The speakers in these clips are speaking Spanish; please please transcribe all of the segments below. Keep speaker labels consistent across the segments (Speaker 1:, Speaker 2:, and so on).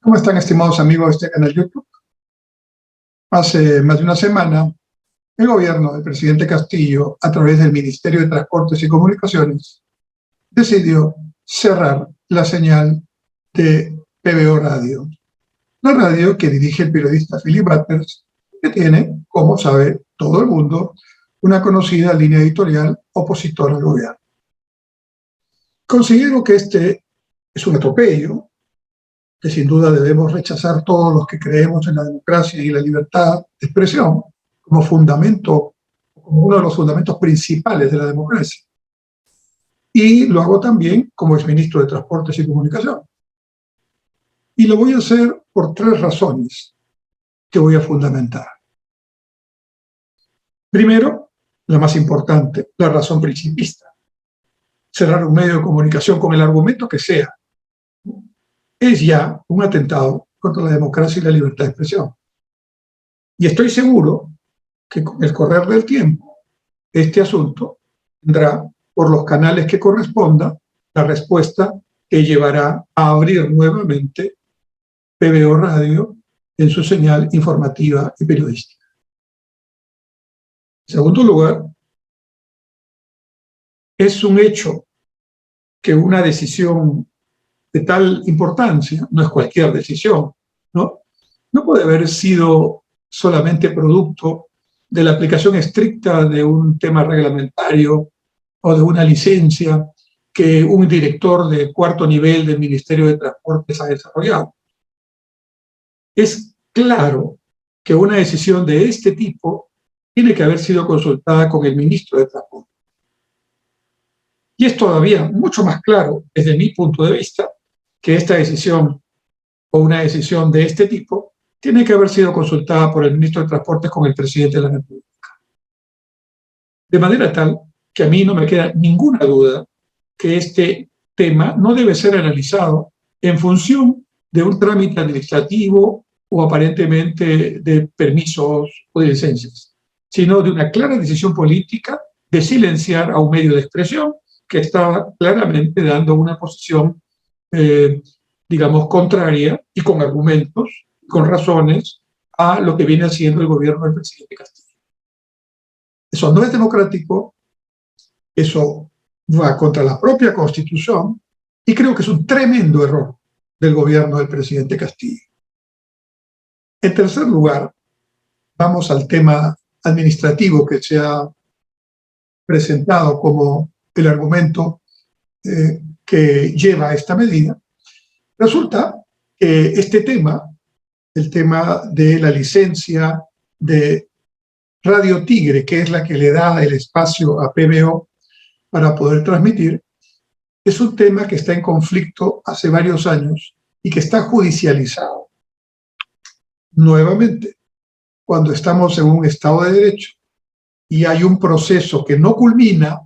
Speaker 1: ¿Cómo están, estimados amigos de este canal YouTube? Hace más de una semana, el gobierno del presidente Castillo, a través del Ministerio de Transportes y Comunicaciones, decidió cerrar la señal de PBO Radio. La radio que dirige el periodista Philip Butters, que tiene, como sabe todo el mundo, una conocida línea editorial opositora al gobierno. Considero que este es un atropello, que sin duda debemos rechazar todos los que creemos en la democracia y la libertad de expresión como fundamento, como uno de los fundamentos principales de la democracia. Y lo hago también como exministro de Transportes y Comunicación. Y lo voy a hacer por tres razones que voy a fundamentar. Primero, la más importante, la razón principista. Cerrar un medio de comunicación con el argumento que sea es ya un atentado contra la democracia y la libertad de expresión. Y estoy seguro que con el correr del tiempo, este asunto tendrá, por los canales que corresponda, la respuesta que llevará a abrir nuevamente PBO Radio en su señal informativa y periodística. En segundo lugar, es un hecho que una decisión de tal importancia, no es cualquier decisión, ¿no? No puede haber sido solamente producto de la aplicación estricta de un tema reglamentario o de una licencia que un director de cuarto nivel del Ministerio de Transportes ha desarrollado. Es claro que una decisión de este tipo tiene que haber sido consultada con el ministro de Transportes. Y es todavía mucho más claro, desde mi punto de vista, que esta decisión o una decisión de este tipo tiene que haber sido consultada por el ministro de Transportes con el presidente de la República. De manera tal que a mí no me queda ninguna duda que este tema no debe ser analizado en función de un trámite administrativo o aparentemente de permisos o de licencias, sino de una clara decisión política de silenciar a un medio de expresión que estaba claramente dando una posición digamos, contraria y con argumentos, con razones a lo que viene haciendo el gobierno del presidente Castillo. Eso no es democrático, eso va contra la propia Constitución y creo que es un tremendo error del gobierno del presidente Castillo. En tercer lugar, vamos al tema administrativo que se ha presentado como el argumento que lleva a esta medida. Resulta que este tema, el tema de la licencia de Radio Tigre, que es la que le da el espacio a PBO para poder transmitir, es un tema que está en conflicto hace varios años y que está judicializado. Nuevamente, cuando estamos en un Estado de Derecho y hay un proceso que no culmina,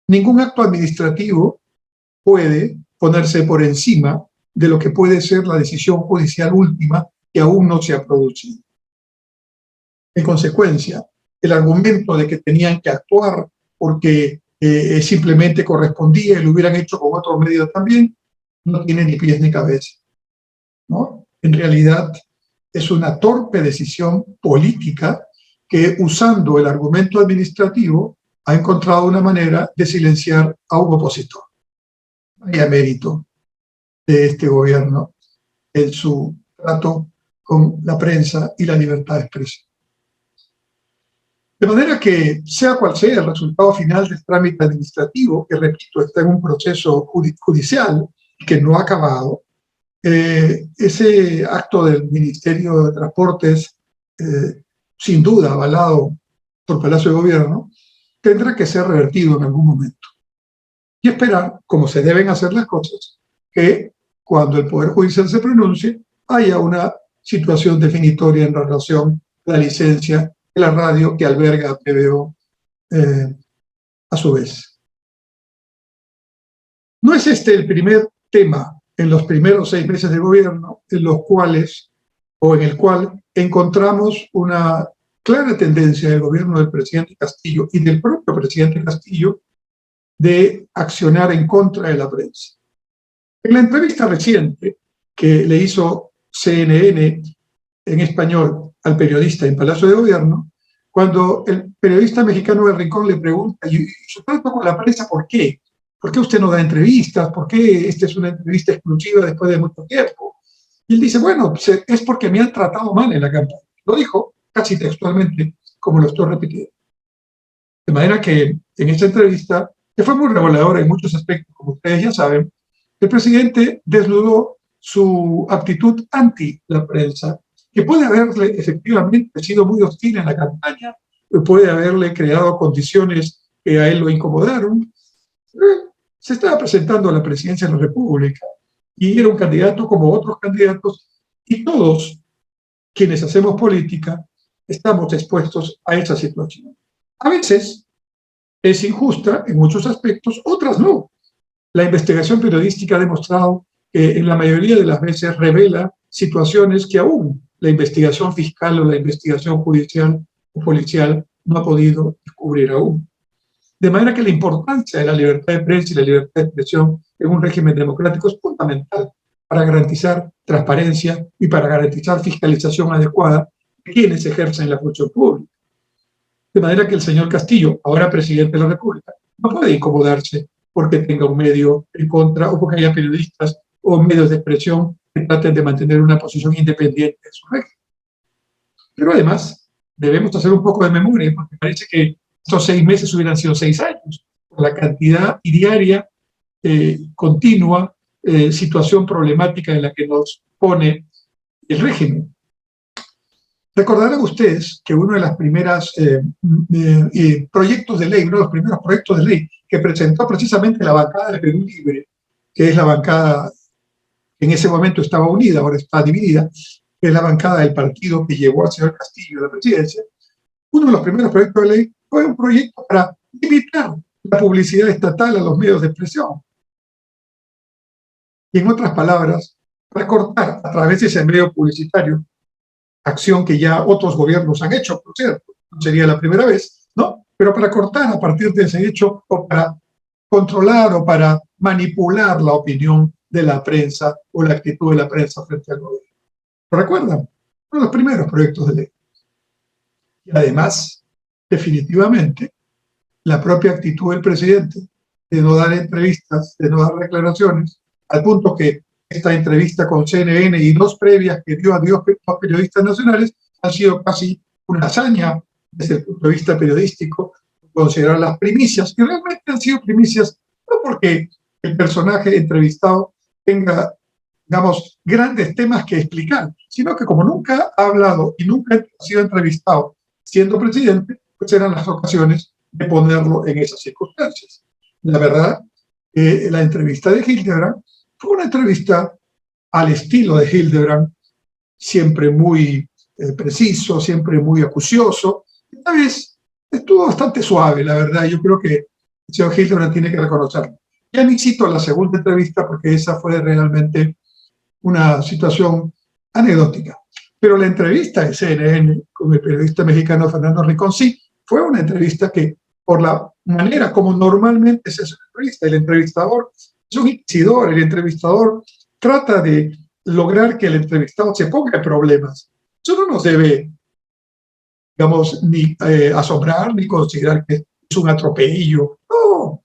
Speaker 1: ningún acto administrativo puede ponerse por encima de lo que puede ser la decisión judicial última que aún no se ha producido. En consecuencia, el argumento de que tenían que actuar porque simplemente correspondía y lo hubieran hecho con otros medios también, no tiene ni pies ni cabeza, ¿no? En realidad es una torpe decisión política que, usando el argumento administrativo, ha encontrado una manera de silenciar a un opositor. Vaya mérito de este gobierno en su trato con la prensa y la libertad de expresión. De manera que, sea cual sea el resultado final del trámite administrativo, que repito, está en un proceso judicial que no ha acabado, ese acto del Ministerio de Transportes, sin duda avalado por Palacio de Gobierno, tendrá que ser revertido en algún momento. Y esperar, como se deben hacer las cosas, que cuando el Poder Judicial se pronuncie, haya una situación definitoria en relación a la licencia de la radio que alberga a PBO a su vez. No es este el primer tema en los primeros 6 meses de gobierno en los cuales, o en el cual encontramos una clara tendencia del gobierno del presidente Castillo y del propio presidente Castillo de accionar en contra de la prensa. En la entrevista reciente que le hizo CNN en español al periodista en Palacio de Gobierno, cuando el periodista mexicano del Rincón le pregunta, y yo trato con la prensa, ¿por qué? ¿Por qué usted no da entrevistas? ¿Por qué esta es una entrevista exclusiva después de mucho tiempo? Y él dice, bueno, es porque me han tratado mal en la campaña. Lo dijo casi textualmente, como lo estoy repitiendo. De manera que en esta entrevista, que fue muy reveladora en muchos aspectos, como ustedes ya saben, el presidente desnudó su actitud anti la prensa, que puede haberle efectivamente sido muy hostil en la campaña, puede haberle creado condiciones que a él lo incomodaron. Se estaba presentando a la presidencia de la República y era un candidato como otros candidatos, y todos quienes hacemos política estamos expuestos a esa situación. A veces es injusta en muchos aspectos, otras no. La investigación periodística ha demostrado que en la mayoría de las veces revela situaciones que aún la investigación fiscal o la investigación judicial o policial no ha podido descubrir aún. De manera que la importancia de la libertad de prensa y la libertad de expresión en un régimen democrático es fundamental para garantizar transparencia y para garantizar fiscalización adecuada de quienes ejercen la función pública. De manera que el señor Castillo, ahora presidente de la República, no puede incomodarse porque tenga un medio en contra o porque haya periodistas o medios de expresión que traten de mantener una posición independiente de su régimen. Pero además, debemos hacer un poco de memoria, porque parece que estos 6 meses hubieran sido 6 años, por la cantidad y diaria, continua, situación problemática en la que nos pone el régimen. Recordarán ustedes que uno de los primeros proyectos de ley, uno de los primeros proyectos de ley que presentó precisamente la bancada de Perú Libre, que es la bancada que en ese momento estaba unida, ahora está dividida, que es la bancada del partido que llevó al señor Castillo a la presidencia, uno de los primeros proyectos de ley fue un proyecto para limitar la publicidad estatal a los medios de expresión. Y en otras palabras, recortar a través de ese medio publicitario, acción que ya otros gobiernos han hecho, por cierto, no sería la primera vez, ¿no? Pero para cortar a partir de ese hecho o para controlar o para manipular la opinión de la prensa o la actitud de la prensa frente al gobierno. ¿Lo recuerdan? Uno de los primeros proyectos de ley. Y además, definitivamente, la propia actitud del presidente de no dar entrevistas, de no dar declaraciones, al punto que esta entrevista con CNN y 2 previas que dio a 2 periodistas nacionales han sido casi una hazaña desde el punto de vista periodístico, considerar las primicias, que realmente han sido primicias, no porque el personaje entrevistado tenga, digamos, grandes temas que explicar, sino que como nunca ha hablado y nunca ha sido entrevistado siendo presidente, pues eran las ocasiones de ponerlo en esas circunstancias. La verdad, la entrevista de Hildebrand fue una entrevista al estilo de Hildebrand, siempre muy preciso, siempre muy acucioso. Esta vez estuvo bastante suave, la verdad. Yo creo que el señor Hildebrand tiene que reconocerlo. Ya ni cito la segunda entrevista porque esa fue realmente una situación anecdótica. Pero la entrevista de CNN con el periodista mexicano Fernando Rincón sí fue una entrevista que, por la manera como normalmente se hace una entrevista, el entrevistador es un inquisidor, el entrevistador trata de lograr que el entrevistado se ponga en problemas. Eso no nos debe, digamos, ni asombrar ni considerar que es un atropello. No.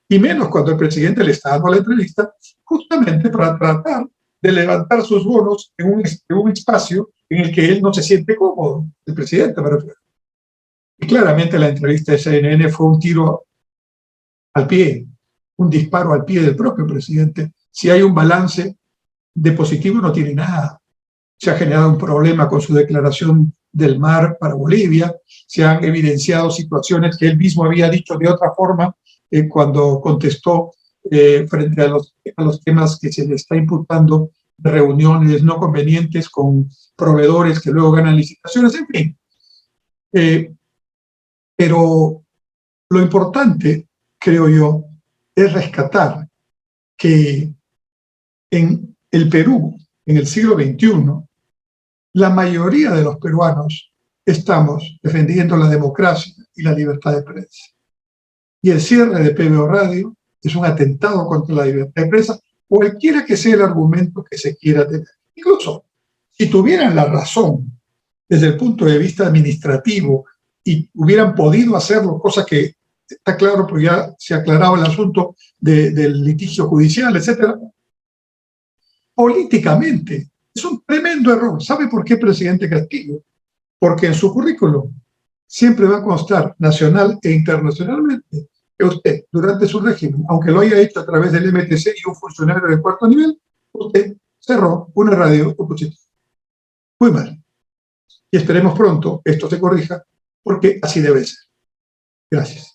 Speaker 1: Y menos cuando el presidente le está dando la entrevista justamente para tratar de levantar sus bonos en un espacio en el que él no se siente cómodo, el presidente me refiero. Y claramente la entrevista de CNN fue un tiro al pie, un disparo al pie del propio presidente. Si hay un balance de positivo, no tiene nada. Se ha generado un problema con su declaración del mar para Bolivia, se han evidenciado situaciones que él mismo había dicho de otra forma cuando contestó frente a los temas que se le está imputando de reuniones no convenientes con proveedores que luego ganan licitaciones, en fin. Pero lo importante, creo yo, es rescatar que en el Perú, en el siglo XXI, la mayoría de los peruanos estamos defendiendo la democracia y la libertad de prensa. Y el cierre de PBO Radio es un atentado contra la libertad de prensa cualquiera que sea el argumento que se quiera tener. Incluso, si tuvieran la razón desde el punto de vista administrativo y hubieran podido hacerlo, cosa que está claro porque ya se ha aclarado el asunto del litigio judicial, etcétera, políticamente es un tremendo error. ¿Sabe por qué, presidente Castillo? Porque en su currículum siempre va a constar nacional e internacionalmente que usted, durante su régimen, aunque lo haya hecho a través del MTC y un funcionario de cuarto nivel, usted cerró una radio opositora. Muy mal. Y esperemos pronto esto se corrija, porque así debe ser. Gracias.